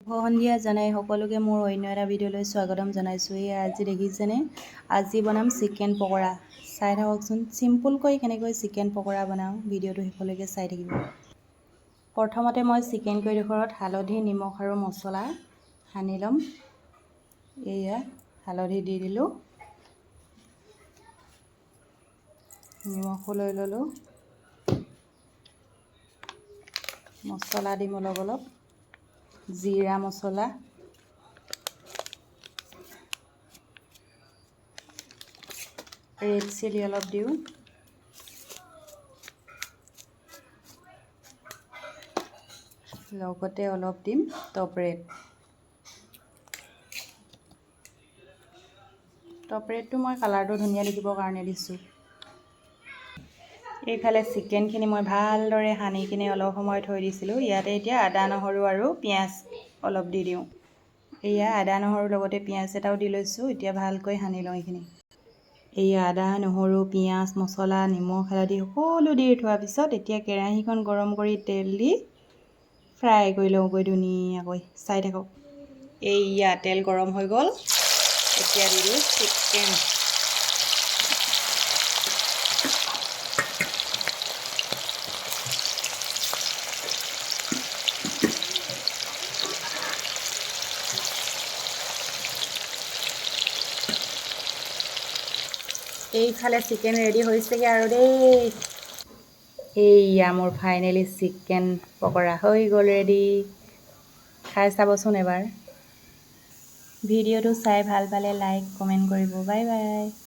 সন্ধিয়া জনাই সকলোকে মোৰ অন্য এটা ভিডিঅ'লৈ স্বাগতম জনাইছোঁ। আজি দেখিছেনে, আজি বনাম চিকেন পকৰা। চাই থাককচোন, চিম্পুলকৈ কেনেকৈ চিকেন পকৰা বনাওঁ, ভিডিঅ'টো শেষলৈকে চাই থাকিব। প্ৰথমতে মই চিকেন কেইডোখৰত হালধি, নিমখ আৰু মছলা সানি ল'ম। এয়া হালধি দি দিলোঁ, নিমখো লৈ ল'লোঁ, মছলা দিম অলপ অলপ, জিৰা মছলা, ৰেড চিলি অলপ দিওঁ, লগতে অলপ দিম টপ ৰেডটো মই কালাৰটো ধুনীয়া দেখিবৰ কাৰণে দিছোঁ। এইফালে চিকেনখিনি মই ভালদৰে সানি কিনে অলপ সময় থৈ দিছিলোঁ। ইয়াতে এতিয়া আদা, নহৰু আৰু পিঁয়াজ অলপ দি দিওঁ। এয়া আদা নহৰুৰ লগতে পিঁয়াজ এটাও দি লৈছোঁ। এতিয়া ভালকৈ সানি লওঁ এইখিনি। এয়া আদা, নহৰু, পিঁয়াজ, মছলা, নিমখ, হালধি সকলো দি থোৱাৰ পিছত এতিয়া কেৰাহীখন গৰম কৰি তেল দি ফ্ৰাই কৰি লওঁগৈ ধুনীয়াকৈ। চাই থাকক, এয়া তেল গৰম হৈ গ'ল। এতিয়া দি দিওঁ চিকেন। এইফালে চিকেন ৰেডি হৈছেগৈ আৰু দেই। এইয়া মোৰ ফাইনেলি চিকেন পকৰা হৈ গ'ল ৰেডি। খাই চাবচোন এবাৰ। ভিডিঅ'টো চাই ভাল পালে লাইক কমেণ্ট কৰিব। Bye bye.